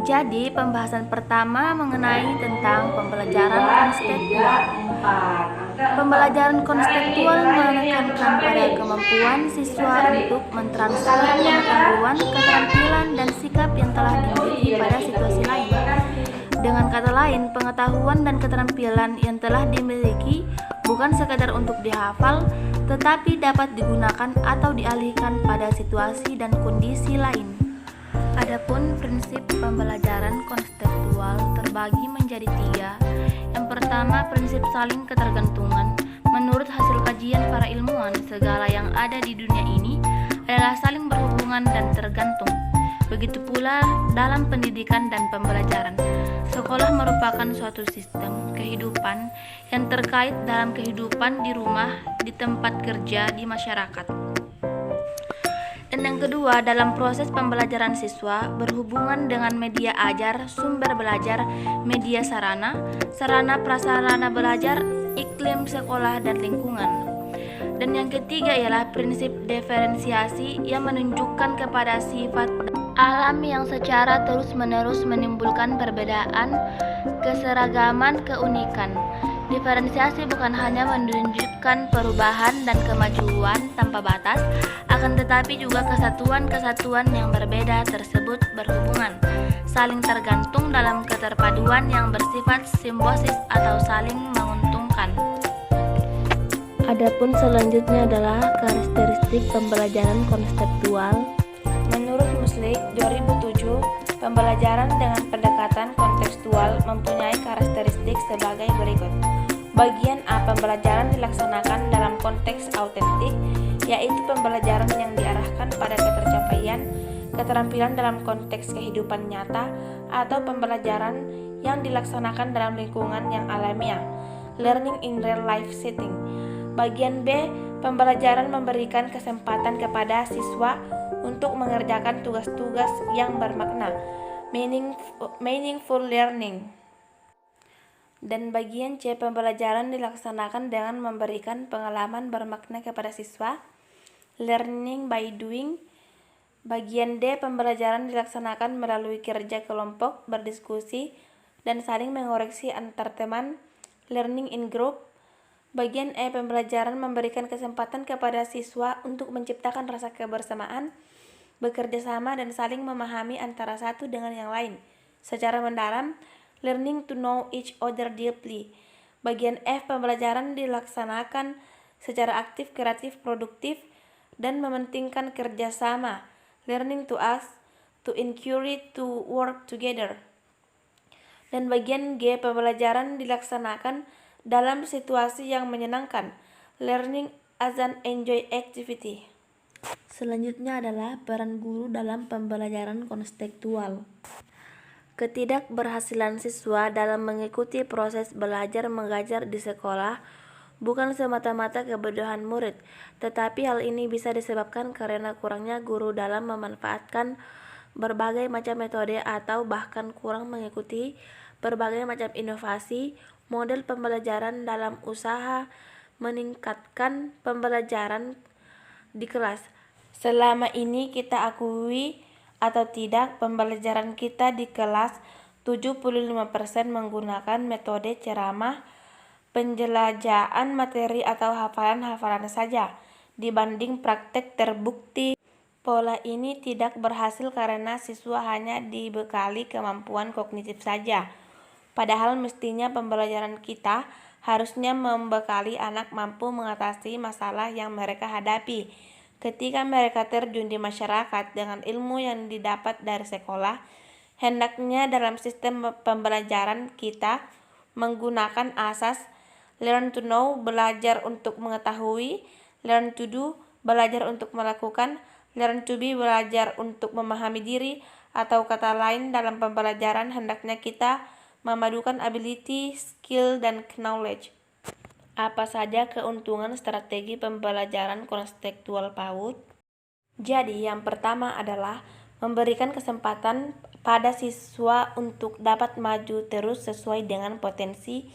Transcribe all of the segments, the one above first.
Jadi, pembahasan pertama mengenai tentang pembelajaran konstekstual. Pembelajaran konstekstual menekankan pada kemampuan siswa untuk mentransfer pengetahuan, keterampilan, dan sikap yang telah dimiliki pada situasi lain. Dengan kata lain, pengetahuan dan keterampilan yang telah dimiliki bukan sekadar untuk dihafal, tetapi dapat digunakan atau dialihkan pada situasi dan kondisi lain. Adapun prinsip pembelajaran konstekstual terbagi menjadi 3. Yang pertama, prinsip saling ketergantungan. Menurut hasil kajian para ilmuwan, segala yang ada di dunia ini adalah saling berhubungan dan tergantung. Begitu pula dalam pendidikan dan pembelajaran. Sekolah merupakan suatu sistem kehidupan yang terkait dalam kehidupan di rumah, di tempat kerja, di masyarakat. Dan yang kedua, dalam proses pembelajaran siswa berhubungan dengan media ajar, sumber belajar, media sarana, sarana prasarana belajar, iklim sekolah, dan lingkungan. Dan yang ketiga ialah prinsip diferensiasi yang menunjukkan kepada sifat alam yang secara terus-menerus menimbulkan perbedaan, keseragaman, keunikan. Diferensiasi bukan hanya menunjukkan perubahan dan kemajuan tanpa batas, akan tetapi juga kesatuan-kesatuan yang berbeda tersebut berhubungan, saling tergantung dalam keterpaduan yang bersifat simbiosis atau saling menguntungkan. Adapun selanjutnya adalah karakteristik pembelajaran konseptual. Menurut Muslik 2007, pembelajaran dengan pendekatan kontekstual mempunyai karakteristik sebagai berikut. Bagian A, pembelajaran dilaksanakan dalam konteks autentik, yaitu pembelajaran yang diarahkan pada ketercapaian keterampilan dalam konteks kehidupan nyata, atau pembelajaran yang dilaksanakan dalam lingkungan yang alamiah, learning in real life setting. Bagian B, pembelajaran memberikan kesempatan kepada siswa untuk mengerjakan tugas-tugas yang bermakna, meaningful learning. Dan bagian C, pembelajaran dilaksanakan dengan memberikan pengalaman bermakna kepada siswa, learning by doing. Bagian D, pembelajaran dilaksanakan melalui kerja kelompok, berdiskusi, dan saling mengoreksi antar teman, learning in group. Bagian E, pembelajaran memberikan kesempatan kepada siswa untuk menciptakan rasa kebersamaan, bekerja sama, dan saling memahami antara satu dengan yang lain secara mendalam, learning to know each other deeply. Bagian F, pembelajaran dilaksanakan secara aktif, kreatif, produktif, dan mementingkan kerjasama, learning to ask, to encourage, to work together. Dan bagian G, pembelajaran dilaksanakan dalam situasi yang menyenangkan, learning as an enjoy activity. Selanjutnya adalah peran guru dalam pembelajaran konstekstual. Ketidakberhasilan siswa dalam mengikuti proses belajar mengajar di sekolah bukan semata-mata kebodohan murid, tetapi hal ini bisa disebabkan karena kurangnya guru dalam memanfaatkan berbagai macam metode atau bahkan kurang mengikuti berbagai macam inovasi model pembelajaran dalam usaha meningkatkan pembelajaran di kelas. Selama ini kita akui atau tidak, pembelajaran kita di kelas 75% menggunakan metode ceramah, penjelajahan materi atau hafalan-hafalan saja dibanding praktek terbukti. Pola ini tidak berhasil karena siswa hanya dibekali kemampuan kognitif saja. Padahal mestinya pembelajaran kita harusnya membekali anak mampu mengatasi masalah yang mereka hadapi. Ketika mereka terjun di masyarakat dengan ilmu yang didapat dari sekolah, hendaknya dalam sistem pembelajaran kita menggunakan asas learn to know, belajar untuk mengetahui, learn to do, belajar untuk melakukan, learn to be, belajar untuk memahami diri, atau kata lain dalam pembelajaran hendaknya kita memadukan ability, skill, dan knowledge. Apa saja keuntungan strategi pembelajaran konstekstual PAUD? Jadi, yang pertama adalah memberikan kesempatan pada siswa untuk dapat maju terus sesuai dengan potensi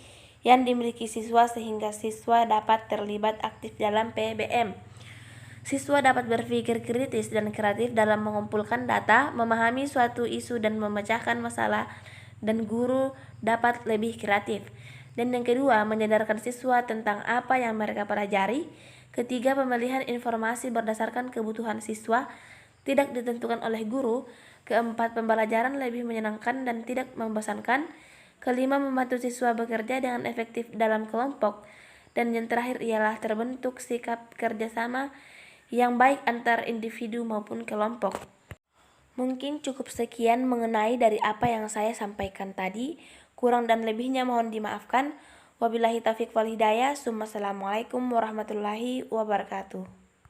yang dimiliki siswa sehingga siswa dapat terlibat aktif dalam PBM. Siswa dapat berpikir kritis dan kreatif dalam mengumpulkan data, memahami suatu isu dan memecahkan masalah, dan guru dapat lebih kreatif. Dan yang kedua, menyadarkan siswa tentang apa yang mereka pelajari. Ketiga, pemilihan informasi berdasarkan kebutuhan siswa, tidak ditentukan oleh guru. Keempat, pembelajaran lebih menyenangkan dan tidak membosankan. Kelima, membantu siswa bekerja dengan efektif dalam kelompok. Dan yang terakhir ialah terbentuk sikap kerjasama yang baik antar individu maupun kelompok. Mungkin cukup sekian mengenai dari apa yang saya sampaikan tadi. Kurang dan lebihnya mohon dimaafkan. Wabillahi taufiq wal hidayah. Assalamualaikum warahmatullahi wabarakatuh.